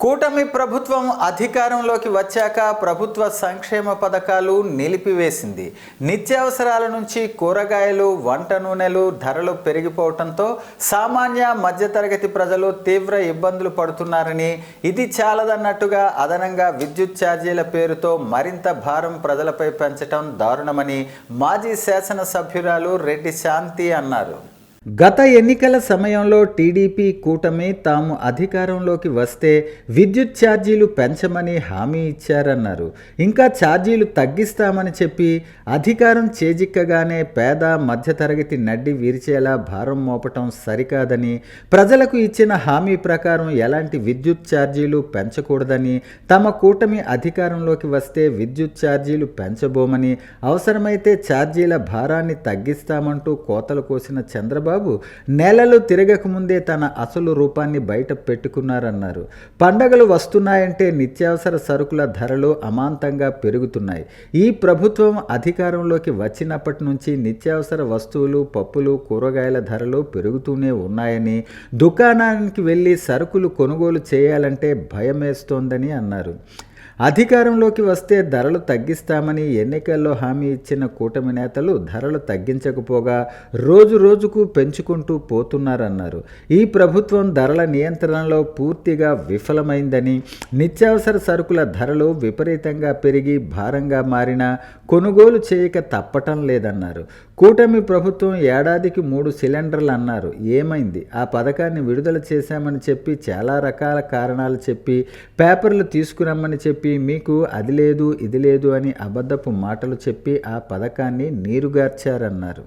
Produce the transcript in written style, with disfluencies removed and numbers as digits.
కూటమి ప్రభుత్వం అధికారంలోకి వచ్చాక ప్రభుత్వ సంక్షేమ పథకాలు నిలిపివేసింది. నిత్యావసరాల నుంచి కూరగాయలు, వంట నూనెలు ధరలు పెరిగిపోవడంతో సామాన్య మధ్యతరగతి ప్రజలు తీవ్ర ఇబ్బందులు పడుతున్నారని, ఇది చాలదన్నట్టుగా అదనంగా విద్యుత్ ఛార్జీల పేరుతో మరింత భారం ప్రజలపై పెంచడం దారుణమని మాజీ శాసనసభ్యురాలు రెడ్డి శాంతి అన్నారు. గత ఎన్నికల సమయంలో టీడీపీ కూటమి తాము అధికారంలోకి వస్తే విద్యుత్ ఛార్జీలు పెంచమని హామీ ఇచ్చారన్నారు. ఇంకా ఛార్జీలు తగ్గిస్తామని చెప్పి అధికారం చేజిక్కగానే పేద మధ్యతరగతి నడ్డి విరిచేలా భారం మోపటం సరికాదని, ప్రజలకు ఇచ్చిన హామీ ప్రకారం ఎలాంటి విద్యుత్ ఛార్జీలు పెంచకూడదని, తమ కూటమి అధికారంలోకి వస్తే విద్యుత్ ఛార్జీలు పెంచబోమని, అవసరమైతే ఛార్జీల భారాన్ని తగ్గిస్తామంటూ కోతలు కోసిన చంద్రబాబు నెలలు తిరగకముందే తన అసలు రూపాన్ని బయట పెట్టుకున్నారన్నారు. పండగలు వస్తున్నాయంటే నిత్యావసర సరుకుల ధరలు అమాంతంగా పెరుగుతున్నాయి. ఈ ప్రభుత్వం అధికారంలోకి వచ్చినప్పటి నుంచి నిత్యావసర వస్తువులు, పప్పులు, కూరగాయల ధరలు పెరుగుతూనే ఉన్నాయని, దుకాణానికి వెళ్ళి సరుకులు కొనుగోలు చేయాలంటే భయమేస్తోందని అన్నారు. అధికారంలోకి వస్తే ధరలు తగ్గిస్తామని ఎన్నికల్లో హామీ ఇచ్చిన కూటమి నేతలు ధరలు తగ్గించకపోగా రోజు రోజుకు పెంచుకుంటూ పోతున్నారన్నారు. ఈ ప్రభుత్వం ధరల నియంత్రణలో పూర్తిగా విఫలమైందని, నిత్యావసర సరుకుల ధరలు విపరీతంగా పెరిగి భారంగా మారినా కొనుగోలు చేయక తప్పటం లేదన్నారు. కూటమి ప్రభుత్వం ఏడాదికి 3 సిలిండర్లు అన్నారు. ఏమైంది? ఆ పథకాన్ని విడుదల చేశామని చెప్పి చాలా రకాల కారణాలు చెప్పి పేపర్లు తీసుకురమ్మని చెప్పి మీకు అది లేదు ఇది లేదు అని అబద్ధపు మాటలు చెప్పి ఆ పథకాన్ని నీరుగార్చారన్నారు.